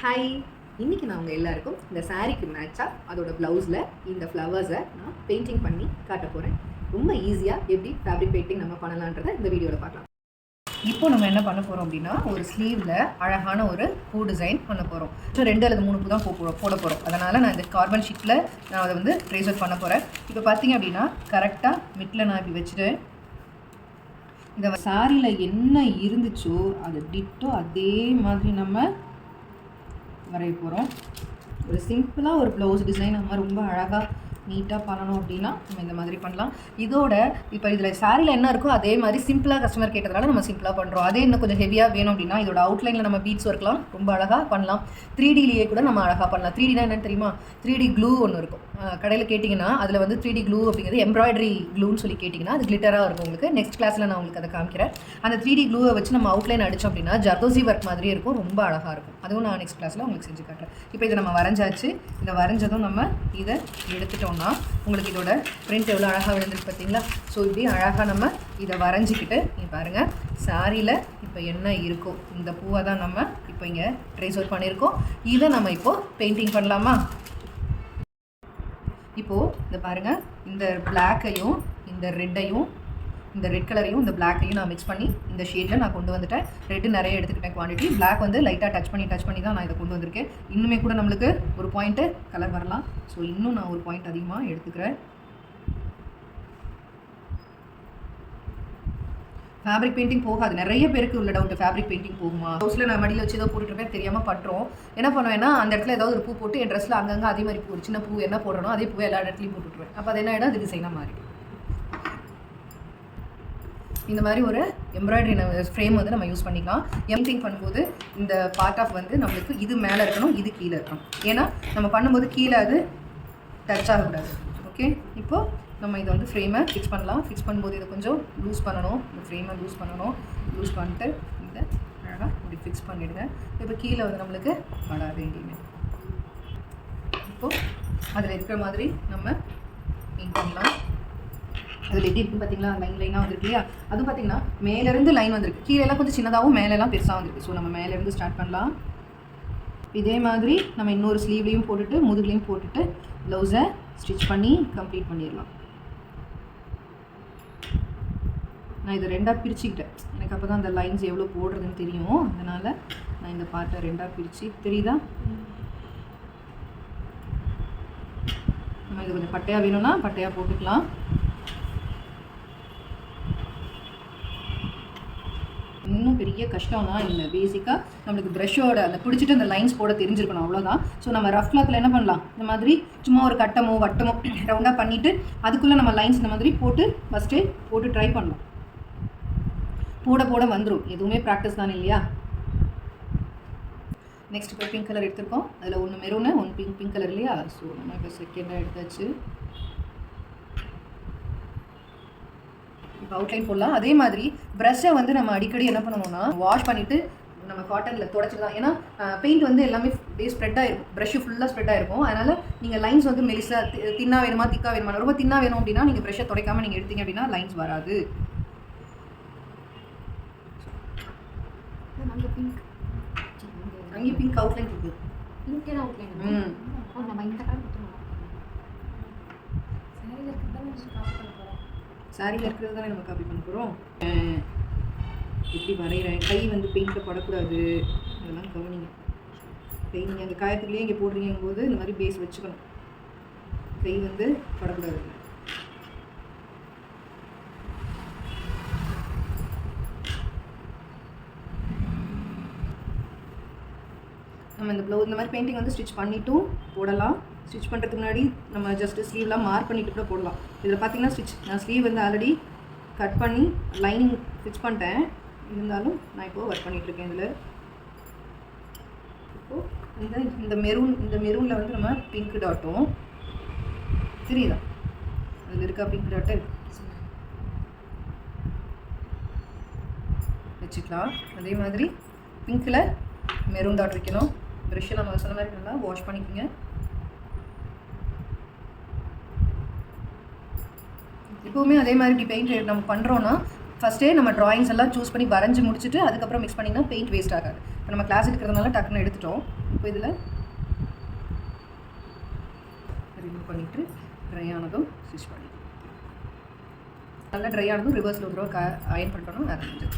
Hi, இன்றைக்கி நான் உங்கள் எல்லாருக்கும் இந்த சாரீக்கு மேட்சாக அதோட ப்ளவுஸில் இந்த ஃப்ளவர்ஸை நான் பெயிண்டிங் பண்ணி காட்ட போகிறேன். ரொம்ப ஈஸியாக எப்படி ஃபேப்ரிக் பெயிண்டிங் நம்ம பண்ணலான்றதை இந்த வீடியோவில் பார்க்கலாம். இப்போ நம்ம என்ன பண்ண போகிறோம் அப்படின்னா, ஒரு ஸ்லீவில் அழகான ஒரு பூ டிசைன் பண்ண போகிறோம். ஸோ 2 அல்லது 3 பூ தான் போட போகிறோம். அதனால் நான் இந்த கார்பன் ஷீட்டில் நான் அதை வந்து ட்ரேஸ் அவுட் பண்ண போகிறேன். இப்போ பார்த்தீங்க அப்படின்னா கரெக்டாக மிட்டில் நான் இப்படி வச்சுட்டு இந்த சாரியில் என்ன இருந்துச்சோ அது டிட்டோ அதே மாதிரி நம்ம வரைய போகிறோம். ஒரு சிம்பிளாக ஒரு ப்ளவுஸ் டிசைன் நம்ம ரொம்ப அழகாக நீட்டாக பண்ணணும் அப்படின்னா நம்ம இந்த மாதிரி பண்ணலாம். இதோட இப்போ இதில் சாரியில் என்ன இருக்கோ அதே மாதிரி சிம்பிளாக கஸ்டமர் கேட்டதுனால நம்ம சிம்பிளாக பண்ணுறோம். அதே இன்னும் கொஞ்சம் ஹெவியாக வேணும் அப்படின்னா இதோட அவுட்லைனில் நம்ம பீட்ஸ் ஒர்க்லாம் ரொம்ப அழகாக பண்ணலாம். 3Dலேயே கூட நம்ம அழகாக பண்ணலாம். 3Dனா என்னென்னு தெரியுமா? 3D க்ளூ ஒன்று இருக்கும் கடையில் கேட்டிங்கன்னா, அதில் வந்து 3D க்ளூ அப்படிங்கிறது எம்ப்ராய்டரி க்ளூன்னு சொல்லி கேட்டிங்கன்னா அது கிளிட்டராக இருக்கும். உங்களுக்கு நெக்ஸ்ட் கிளாஸில் நான் உங்களுக்கு அதை காமிக்கிறேன். அந்த 3D க்ளூவை வச்சு நம்ம அவுட்லைன் அடித்தோம் அப்படின்னா ஜர்தோசி ஒர்க் மாதிரியே இருக்கும், ரொம்ப அழகாக இருக்கும். அதுவும் நான் நெக்ஸ்ட் கிளாஸில் உங்களுக்கு செஞ்சு காட்டுறேன். இப்போ இதை நம்ம வரைஞ்சாச்சு. இதை வரைஞ்சதும் நம்ம இதை எடுத்துட்டோம்னா உங்களுக்கு இதோட பிரிண்ட் எவ்வளோ அழகாக விழுந்துருக்கு பார்த்தீங்களா? ஸோ இப்படி அழகாக நம்ம இதை வரைஞ்சிக்கிட்டு பாருங்கள், சாரியில் இப்போ என்ன இருக்கோ இந்த பூவை தான் நம்ம இப்போ இங்கே ட்ரேஸ் அவுட் பண்ணியிருக்கோம். இதை நம்ம இப்போது பெயிண்டிங் பண்ணலாமா? இப்போது இந்த பாருங்கள், இந்த பிளாக்கையும் இந்த ரெட்டையும் இந்த ரெட் கலரையும் இந்த பிளாக்கையும் நான் மிக்ஸ் பண்ணி இந்த ஷேடில் நான் கொண்டு வந்துட்டேன். ரெட்டு நிறைய எடுத்துக்கிட்டேன் குவான்டிட்டி. பிளாக் வந்து லைட்டாக டச் பண்ணி தான் நான் இதை கொண்டு வந்திருக்கேன். இன்னுமே கூட நம்மளுக்கு ஒரு பாயிண்ட்டு கலர் வரலாம். ஸோ இன்னும் நான் ஒரு பாயிண்ட் அதிகமாக எடுத்துக்கிறேன். ஃபேப்ரிக் பெயிண்டிங் போகாது. நிறைய பேருக்கு உள்ள டவுட், ஃபேப்ரிக் பெயிண்டிங் போகுமா? ஹவுஸில் நான் மடியில் வச்சு ஏதோ போட்டுருப்பேன், தெரியாமல் பண்ணுறோம். என்ன பண்ணுவேன்னா, அந்த இடத்துல ஏதாவது ஒரு பூ போட்டு என் ட்ரெஸ்ஸில் அங்கங்கே அதே மாதிரி ஒரு சின்ன பூ என்ன போடுறனோ அதே பூவை எல்லா இடத்துலையும் போட்டுவிட்டுருவேன். அப்போ அது என்ன ஆகிடும், அது டிசைனாக மாறிடும். இந்த மாதிரி ஒரு எம்ப்ராய்டரி ஃப்ரேம் வந்து நம்ம யூஸ் பண்ணிக்கலாம். எம்திங் பண்ணும்போது இந்த பார்ட் ஆஃப் வந்து நம்மளுக்கு இது மேலே இருக்கணும், இது கீழே இருக்கணும். ஏன்னா நம்ம பண்ணும்போது கீழே அது டச் ஆகக்கூடாது. ஓகே, இப்போது நம்ம இதை வந்து ஃப்ரேமை ஃபிக்ஸ் பண்ணலாம். ஃபிக்ஸ் பண்ணும்போது இதை கொஞ்சம் லூஸ் பண்ணணும். இந்த ஃப்ரேமை லூஸ் பண்ணிட்டு இதை அழகாக இப்படி ஃபிக்ஸ் பண்ணிவிடுங்க. இப்போ கீழே வந்து நம்மளுக்கு வராது எங்கேயுமே. இப்போது அதில் இருக்கிற மாதிரி நம்ம பெயிண்ட் பண்ணலாம். அதில் எப்படி இருக்குன்னு பார்த்தீங்களா? லைனாக வந்துருக்கு இல்லையா? அதுவும் பார்த்தீங்கன்னா மேலேருந்து லைன் வந்திருக்கு, கீழெல்லாம் கொஞ்சம் சின்னதாகவும் மேலெல்லாம் பெருசாக வந்துருக்கு. ஸோ நம்ம மேலேருந்து ஸ்டார்ட் பண்ணலாம். இதே மாதிரி நம்ம இன்னொரு ஸ்லீவ்லேயும் போட்டுட்டு முதுகுலையும் போட்டுட்டு ப்ளவுஸை ஸ்டிச் பண்ணி கம்ப்ளீட் பண்ணிடலாம். நான் இதை 2ஆக பிரிச்சுக்கிட்டேன். எனக்கு அப்போ தான் அந்த லைன்ஸ் எவ்வளோ போடுறதுன்னு தெரியும். அதனால் நான் இந்த பார்ட்டை 2ஆக பிரித்து, தெரியுதா? நம்ம இது கொஞ்சம் பட்டையாக வேணும்னா பட்டையாக போட்டுக்கலாம். இன்னும் பெரிய கஷ்டம்னா இல்லை, பேசிக்காக நம்மளுக்கு ப்ரஷ்ஷோட அந்த பிடிச்சிட்டு அந்த லைன்ஸ் போட தெரிஞ்சிருக்கணும், அவ்வளோதான். ஸோ நம்ம ரஃப் கிளாத்தில் என்ன பண்ணலாம், இந்த மாதிரி சும்மா ஒரு கட்டமோ வட்டமோ ரவுண்டாக பண்ணிவிட்டு அதுக்குள்ளே நம்ம லைன்ஸ் இந்த மாதிரி ஃபஸ்ட்டு போட்டு ட்ரை பண்ணலாம். போட வந்துடும். எதுவுமே ப்ராக்டிஸ் தானே இல்லையா? நெக்ஸ்ட் இப்போ பிங்க் கலர் எடுத்துருக்கோம். அதில் ஒன்று மெரூனு, ஒன்று பிங்க் கலர் இல்லையா? ஸோ நம்ம இப்போ செகண்டாக எடுத்தாச்சு. இப்போ அவுட்லைன் போடலாம். அதே மாதிரி ப்ரஷ்ஷை வந்து நம்ம அடிக்கடி என்ன பண்ணணும்னா வாஷ் பண்ணிவிட்டு நம்ம காட்டனில் தொடச்சிடலாம். ஏன்னா பெயிண்ட் வந்து எல்லாமே ஸ்ப்ரெட் ஆகிருக்கும், ப்ரஷ்ஷு ஃபுல்லாக ஸ்ப்ரெட் ஆகிருக்கும். அதனால் நீங்கள் லைன்ஸ் வந்து மெலிசாக தின்னாக வேணுமா திக்காக வேணுமா, ரொம்ப தின்னாக வேணும் அப்படின்னா நீங்கள் ப்ரஷ்ஷை துடைக்காமல் நீங்கள் எடுத்தீங்க அப்படின்னா லைன்ஸ் வராது. அங்கே பிங்க் அவுட்லைன் இருக்குது. சாரியில் இருக்கிறது தானே நம்ம காப்பி பண்ண போகிறோம். எப்படி வரைகிறேன், கை வந்து பெயிண்டில் படக்கூடாது, அதெல்லாம் கவனிங்க. பெயிண்ட் நீங்கள் அந்த காயத்துக்குள்ளேயே இங்கே போடுறீங்கும் போது இந்த மாதிரி பேஸ் வச்சுக்கணும், கை வந்து படக்கூடாது. நம்ம இந்த ப்ளவுஸ் இந்த மாதிரி பெயிண்டிங் வந்து ஸ்டிச் பண்ணிவிட்டும் போடலாம். ஸ்டிச் பண்ணுறதுக்கு முன்னாடி நம்ம ஜஸ்ட்டு ஸ்லீவ்லாம் மார்க் பண்ணிவிட்டு கூட போடலாம். இதில் பார்த்தீங்கன்னா நான் ஸ்லீவ் வந்து ஆல்ரெடி கட் பண்ணி லைனிங் ஸ்டிச் பண்ணிட்டேன். இருந்தாலும் நான் இப்போது ஒர்க் பண்ணிகிட்ருக்கேன். இதில் இப்போது இந்த மெரூனில் வந்து நம்ம பிங்க் டாட்டும் தெரியுதா, அதில் இருக்கா பிங்க் டாட்டை வச்சுக்கலாம். அதே மாதிரி பிங்க்கில் மெரூன் டாட் வைக்கணும். ப்ரஷ்ஷை நம்ம சொன்ன மாதிரி நல்லா வாஷ் பண்ணிக்கோங்க. எப்போவுமே அதே மாதிரி பெயிண்ட் நம்ம பண்ணுறோன்னா ஃபஸ்ட்டே நம்ம ட்ராயிங்ஸ் எல்லாம் சூஸ் பண்ணி வரைஞ்சி முடிச்சுட்டு அதுக்கப்புறம் மிக்ஸ் பண்ணிங்கன்னா பெயிண்ட் வேஸ்ட் ஆகாது. இப்போ நம்ம கிளாஸ் எடுக்கிறதுனால டக்குன்னு எடுத்துட்டோம். இப்போ இதில் ரிமூவ் பண்ணிவிட்டு ட்ரை ஆனதும் ஸ்டிச் பண்ணி நல்லா ட்ரை ஆனதும் ரிவர்ஸில் ஒரு தடவை அயன் பண்ணிட்டோம்னா வேறு செஞ்சு